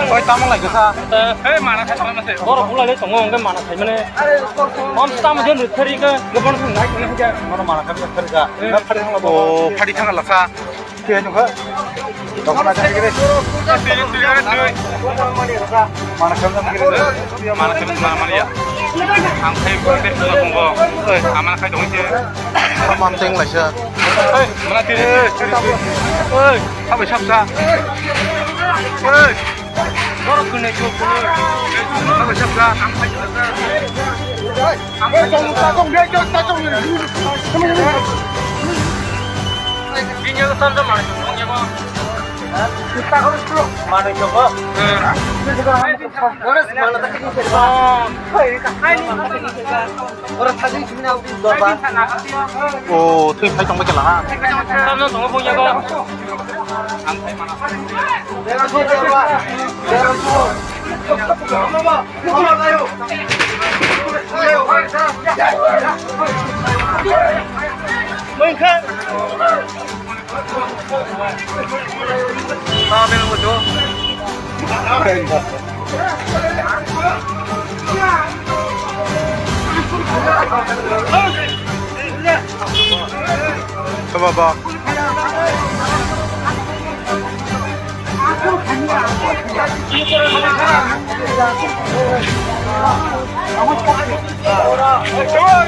coi tao mang lại cái sao 에 만화 잘 만났어요. 너로 몰라래 정원 그 만화 잘 만해. 맘스타면 전 루터리가 그번 생 나이 그냥 하자. nó mà là cái thật cả nó phát thăng là bộ phát đi thăng là sao kia nhung hết đó là cái đấy mà nó không cái đấy 만화 좀 말이야. 방패 군대 그거 본 거. 아마 가이 동이 nó mang tên là sao ơi 만화 뛰리. ơi 한번 샵사. ơi 너로 그네 줘 그네. 한번 샵사. 인형 썰도 많이 좀 먹냐 많이 줘봐. ồ thì phải trong mấy cái là ha 썰도 너무 먹냐고. mình khăn ba bên một chỗ 봐봐 좋아